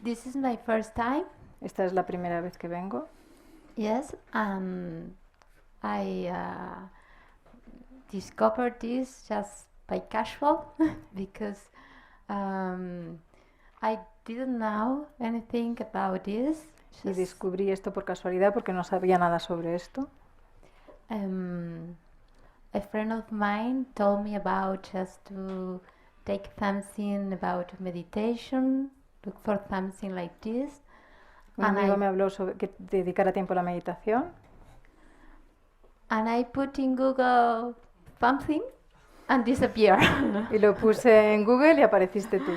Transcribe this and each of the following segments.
This is my first time. Esta es la primera vez que vengo. Yes, I discovered this just by casual because I didn't know anything about this. Y descubrí esto por casualidad porque no sabía nada sobre esto. A friend of mine told me about just to take something about meditation, look for something like this. Un amigo me habló sobre que dedicara tiempo a la meditación. And I put in Google something and disappear. Y lo puse en Google y apareciste tú.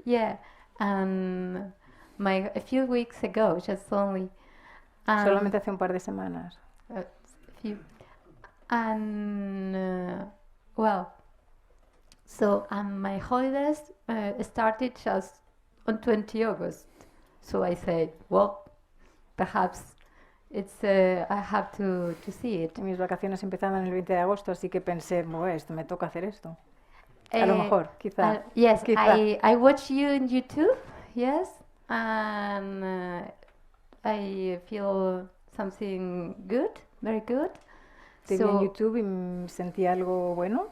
Yeah, and a few weeks ago, just only. Solamente hace un par de semanas. Well, so my holidays started just on 20 August. So I said, well, perhaps it's I have to see it. Mis vacaciones empezaban el 20 de agosto, así que pensé, bueno, esto me toca hacer esto. A lo mejor, quizá. Yes, quizá. I watch you in YouTube, yes, and I feel something good, very good. Te vi en YouTube y sentí algo bueno.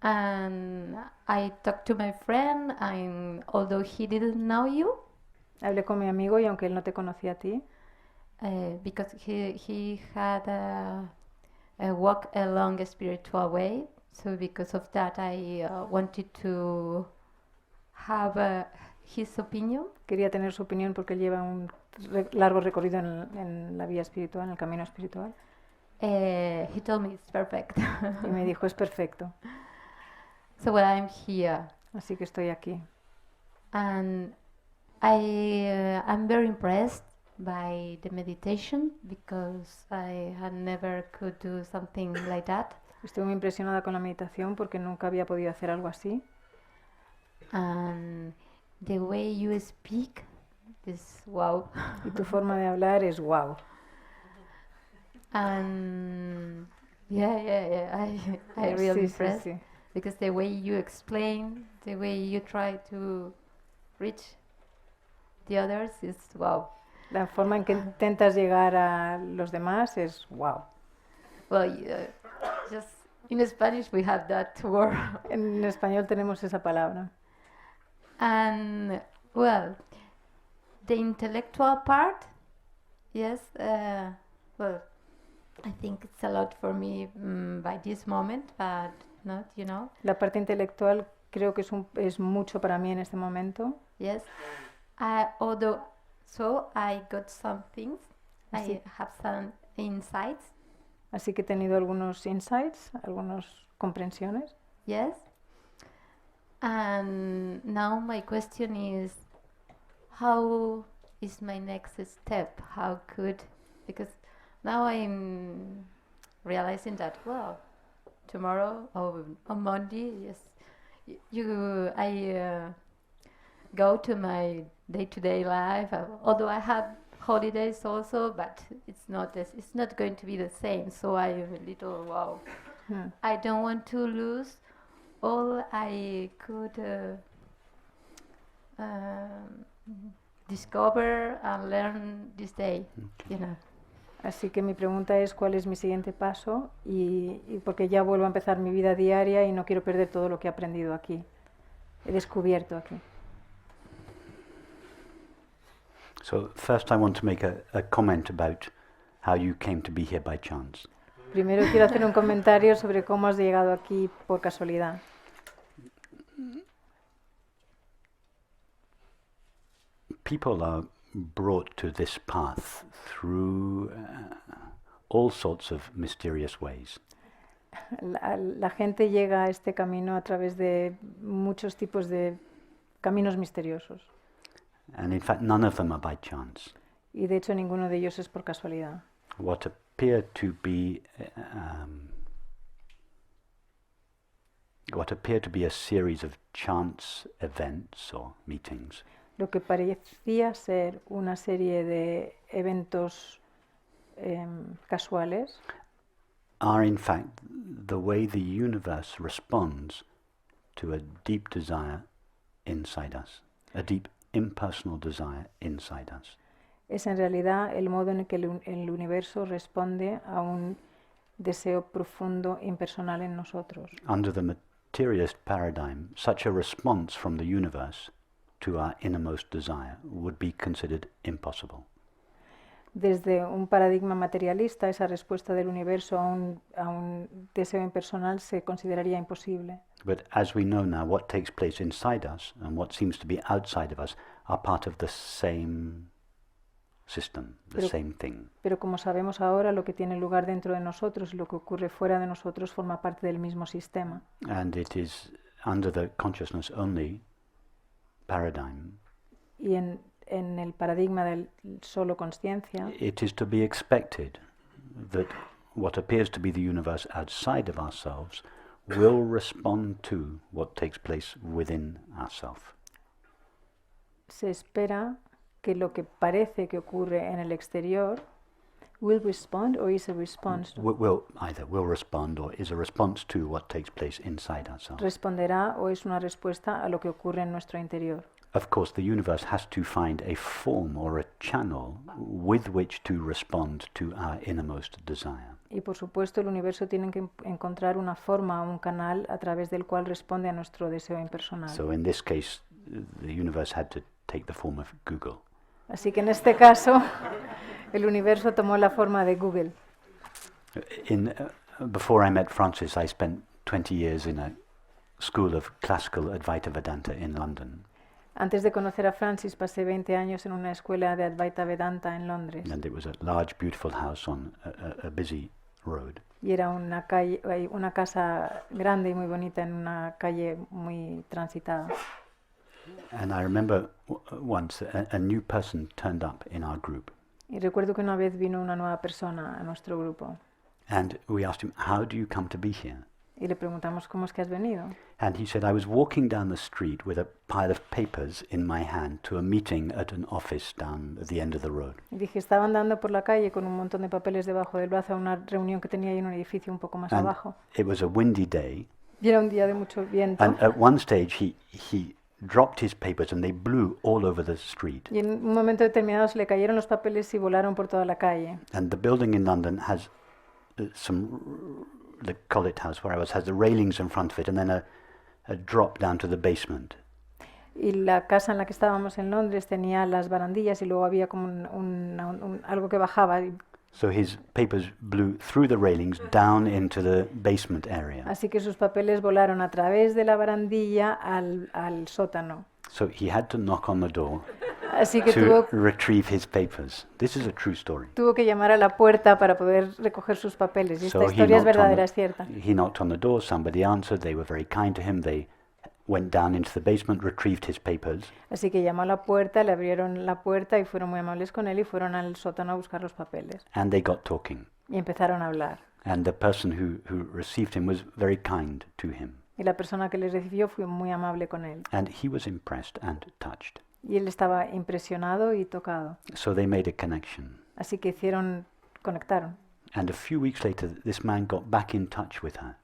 And I talked to my friend, and although he didn't know you, hablé con mi amigo y aunque él no te conocía a ti, because he had walked a long spiritual way, so because of that I wanted to have his opinion. Quería tener su opinión porque él lleva un largo recorrido en la vía espiritual, en el camino espiritual. He told me it's perfect. Y me dijo, es perfecto. So well, I'm here. Así que estoy aquí. And I'm very impressed by the meditation because I had never could do something like that. Estoy muy impresionada con la meditación porque nunca había podido hacer algo así. And the way you speak is wow. Y tu forma de hablar es wow. And I really impressed sí. because the way you explain, the way you try to reach the others is wow. La forma en que intentas llegar a los demás es wow. Well, just in Spanish we have that word. En español tenemos esa palabra. And well, the intellectual part, yes, well, I think it's a lot for me by this moment, but not, you know. La parte intelectual creo que es mucho para mí en este momento. Yes, although so I got some things, I have some insights. Así que he tenido algunos insights, algunas comprensiones. Yes. And now my question is, how is my next step? How could, because now I'm realizing that, well, tomorrow or on Monday, yes, I go to my day-to-day life. Although I have holidays also, but it's not going to be the same. So I'm a little wow. I don't want to lose all I could discover and learn this day, you know. Así que mi pregunta es cuál es mi siguiente paso y porque ya vuelvo a empezar mi vida diaria y no quiero perder todo lo que he aprendido aquí, he descubierto aquí. So first I want to make a comment about how you came to be here by chance. Primero quiero hacer un comentario sobre cómo has llegado aquí por casualidad. People are brought to this path through all sorts of mysterious ways. La gente llega a este camino a través de muchos tipos de caminos misteriosos. And in fact, none of them are by chance. Y de hecho ninguno de ellos es por casualidad. What appear to be a series of chance events or meetings. Lo que parecía ser una serie de eventos casuales are in fact the way the universe responds to a deep desire inside us, a deep impersonal desire inside us. Es en realidad el modo en el que el universo responde a un deseo profundo impersonal en nosotros. Under the materialist paradigm, such a response from the universe to our innermost desire would be considered impossible. Desde un paradigma materialista, esa respuesta del universo a un deseo impersonal se consideraría imposible. But as we know now, what takes place inside us and what seems to be outside of us are part of the same system, the same thing. Pero como sabemos ahora, lo que tiene lugar dentro de nosotros y lo que ocurre fuera de nosotros forma parte del mismo sistema. And it is under the consciousness only paradigm. Y en el paradigma del solo consciencia, It is to be expected that what appears to be the universe outside of ourselves will respond to what takes place within ourselves. se espera que lo que parece que ocurre en el exterior will respond or is a response. Will either will respond or is a response to what takes place inside ourselves. Responderá o es una respuesta a lo que ocurre en nuestro interior. Of course, the universe has to find a form or a channel with which to respond to our innermost desire. Y por supuesto el universo tiene que encontrar una forma, un canal a través del cual responde a nuestro deseo impersonal. So in this case, the universe had to take the form of Google. Así que en este caso el universo tomó la forma de Google. Before I met Francis, I spent 20 years in a school of classical Advaita Vedanta in London. Antes de conocer a Francis pasé 20 años en una escuela de Advaita Vedanta en Londres. And it was a large, beautiful house on a busy road. Y era una calle, una casa grande y muy bonita en una calle muy transitada. And I remember once a new person turned up in our group. Y recuerdo que una vez vino una nueva persona a nuestro grupo. And we asked him, "How do you come to be here?" Y le preguntamos, ¿cómo es que has venido? And he said, "I was walking down the street with a pile of papers in my hand to a meeting at an office down at the end of the road." Y dije, estaba andando por la calle con un montón de papeles debajo del brazo a una reunión que tenía ahí en un edificio un poco más And abajo. it was a windy day. Y era un día de mucho viento. And at one stage he dropped his papers and they blew all over the street. Y en un momento determinado se le cayeron los papeles y volaron por toda la calle. And the building in London has the Collett House where I was has the railings in front of it and then a drop down to the basement. Y la casa en la que estábamos en Londres tenía las barandillas y luego había como algo que bajaba. So his papers blew through the railings down into the basement area. Así que sus papeles volaron a través de la barandilla al sótano. So he had to knock on the door Así que to retrieve his papers. This is a true story. tuvo que llamar a la puerta para poder recoger sus papeles. Y esta So historia es verdadera, es cierta. he knocked on the door, somebody answered, they were very kind to him, they went down into the basement, retrieved his papers, Así que llamó a la puerta, le abrieron la puerta y fueron muy amables con él y fueron al sótano a buscar los papeles. and they got talking. Y empezaron a hablar. And the person who received him was very kind to him. Y la persona que les recibió fue muy amable con él. And he was impressed and touched. Y él estaba impresionado y tocado. So they made a connection. Así que conectaron. And a few weeks later, this man got back in touch with her.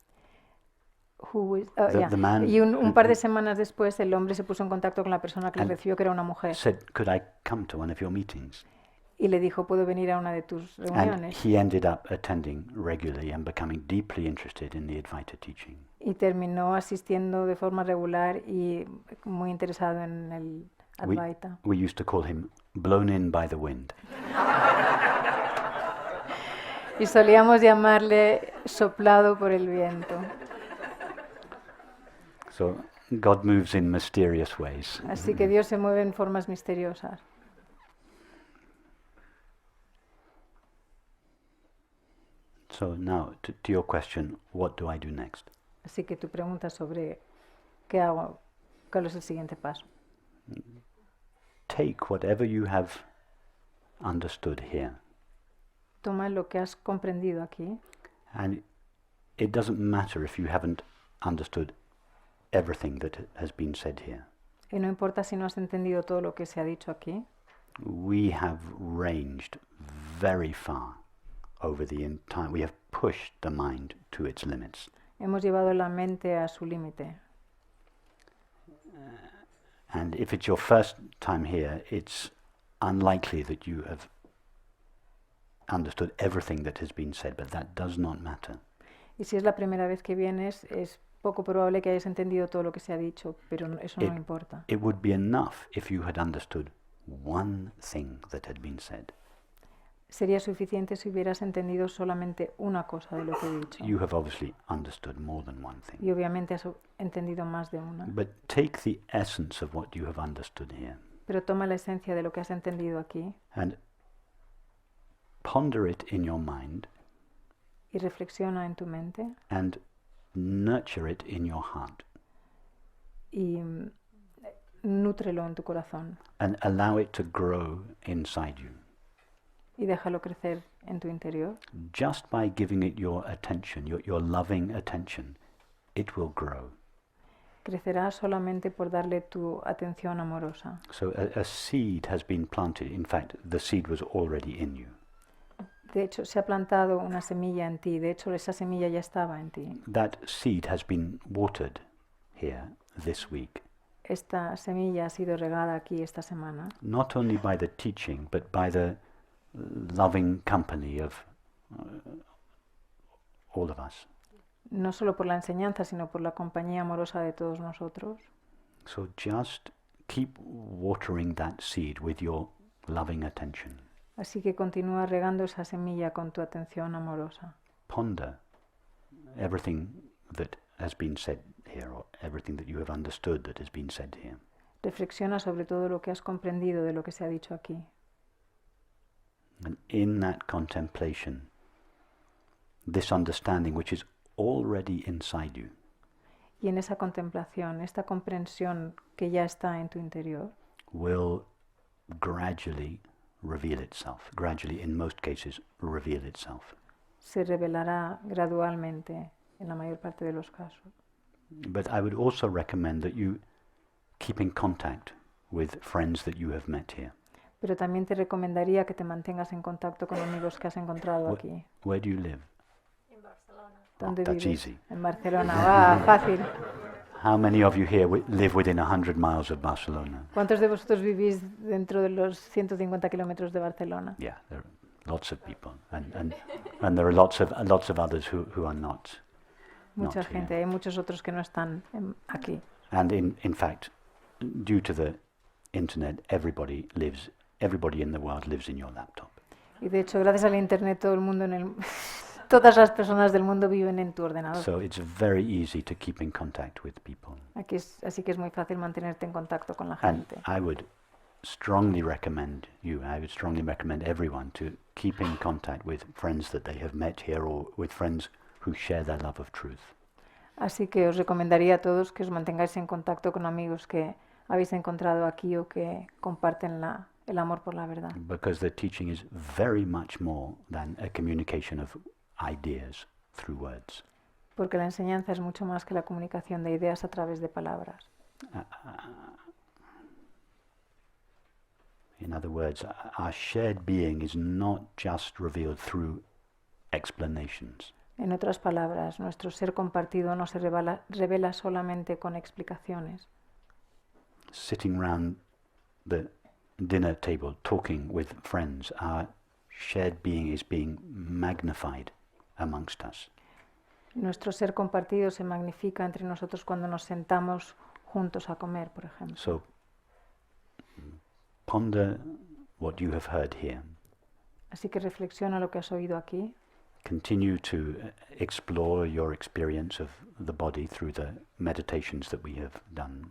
Yeah. The man Y un who- par de semanas después el hombre se puso en contacto con la persona que le recibió, que era una mujer. Said, "Could I come to one of your meetings?" Y le dijo, ¿puedo venir a una de tus And reuniones? he ended up attending regularly and becoming deeply interested in the Advaita teaching. Y terminó asistiendo de forma regular y muy interesado en el Advaita. We used to call him blown in by the wind. Y solíamos llamarle soplado por el viento. So God moves in mysterious ways. Así que Dios se mueve en formas misteriosas. So now, to your question, what do I do next? Así que tu pregunta sobre qué hago, cuál es el siguiente paso. Take whatever you have understood here, Toma lo que has comprendido aquí and it doesn't matter if you haven't understood everything that has been said here. y no importa si no has entendido todo lo que se ha dicho aquí. We have ranged very far over the entire, we have pushed the mind to its limits. Hemos llevado la mente a su límite. And if it's your first time here, it's unlikely that you have understood everything that has been said, but that does not matter. Y si es la primera vez que vienes, es poco probable que hayas entendido todo lo que se ha dicho, pero eso no importa. It would be enough if you had understood one thing that had been said. Sería suficiente si hubieras entendido solamente una cosa de lo que he dicho. You have obviously understood more than one thing. Y obviamente has entendido más de una. But take the essence of what you have understood here Pero toma la esencia de lo que has entendido aquí and ponder it in your mind y reflexiona en tu mente and nurture it in your heart y nútrelo en tu corazón and allow it to grow inside you. y déjalo crecer en tu interior. Just by giving it your attention, your loving attention, it will grow. Crecerá solamente por darle tu atención amorosa. So a seed has been planted. In fact, the seed was already in you. De hecho, se ha plantado una semilla en ti. De hecho, esa semilla ya estaba en ti. That seed has been watered here this week. Esta semilla ha sido regada aquí esta semana. Not only by the teaching, but by the loving company of all of us. No solo por la enseñanza, sino por la compañía amorosa de todos nosotros. So just keep watering that seed with your loving attention. Así que continúa regando esa semilla con tu atención amorosa. Ponder everything that has been said here, or everything that you have understood that has been said here. Reflexiona sobre todo lo que has comprendido de lo que se ha dicho aquí. And in that contemplation, this understanding which is already inside you Y en esa contemplación, esta comprensión que ya está en tu interior, will gradually reveal itself. Gradually, in most cases, reveal itself. se revelará gradualmente en la mayor parte de los casos. But I would also recommend that you keep in contact with friends that you have met here. Pero también te recomendaría que te mantengas en contacto con amigos que has encontrado aquí. Where do you live? ¿Dónde That's vives? easy. En Barcelona. Va, fácil. How many of you here live within 100 miles of Barcelona? ¿Cuántos de vosotros vivís dentro de los 150 kilómetros de Barcelona? Yeah, there are lots of people, and there are lots of others who are not. Mucha Not gente, here. hay muchos otros que no están aquí. And in fact, due to the internet, everybody in the world lives in your laptop. Y de hecho, gracias al internet, todo el mundo todas las personas del mundo viven en tu ordenador. So it's very easy to keep in contact with people. Así que es muy fácil mantenerte en contacto con la And gente. I would strongly recommend everyone to keep in contact with friends that they have met here or with friends who share their love of truth. Así que os recomendaría a todos que os mantengáis en contacto con amigos que habéis encontrado aquí o que comparten el amor por la verdad. Because the teaching is very much more than a communication of ideas through words. Porque la enseñanza es mucho más que la comunicación de ideas a través de palabras. In other words, our shared being is not just revealed through explanations. En otras palabras, nuestro ser compartido no se revela solamente con explicaciones. Sitting round the dinner table talking with friends, our shared being is being magnified amongst us. Nuestro ser compartido se magnifica entre nosotros cuando nos sentamos juntos a comer, por ejemplo. So ponder what you have heard here. Así que reflexiona lo que has oído aquí. Continue to explore your experience of the body through the meditations that we have done.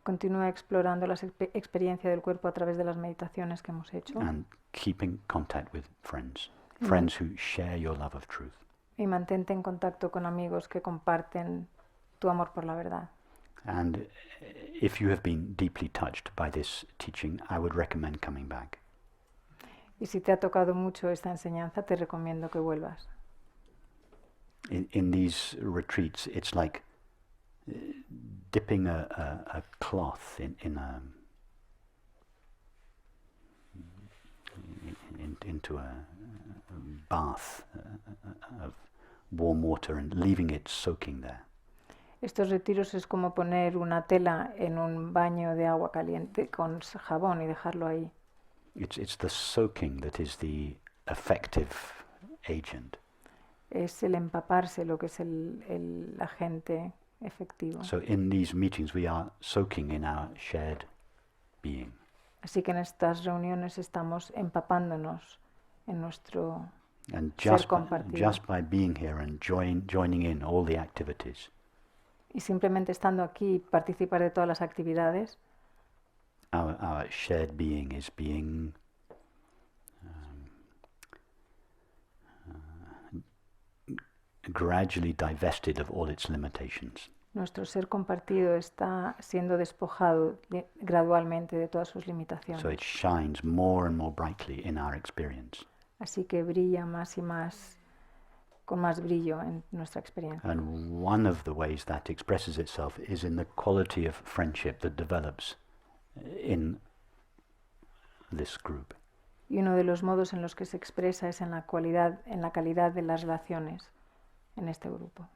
Continúa explorando la experiencia del cuerpo a través de las meditaciones que hemos hecho. And keep in contact with friends. Friends who share your love of truth. Y mantente en contacto con amigos que comparten tu amor por la verdad. And if you have been deeply touched by this teaching, I would recommend coming back. Y si te ha tocado mucho esta enseñanza, te recomiendo que vuelvas. In these retreats, it's like dipping a cloth into a bath of warm water and leaving it soaking there. Estos retiros es como poner una tela en un baño de agua caliente con jabón y dejarlo ahí. It's the soaking that is the effective agent. Es el empaparse lo que es el agente efectivo. So in these meetings we are soaking in our shared being. Así que en estas reuniones estamos empapándonos en nuestro And ser compartido. just by being here and joining in all the activities, Y simplemente estando aquí y participar de todas las actividades, our shared being is being gradually divested of all its limitations. nuestro ser compartido está siendo despojado gradualmente de todas sus limitaciones. So it shines more and more brightly in our experience. Así que brilla más y más, con más brillo en nuestra experiencia. And one of the ways that expresses itself is in the quality of friendship that develops in this group. Y uno de los modos en los que se expresa es en la calidad de las relaciones en este grupo.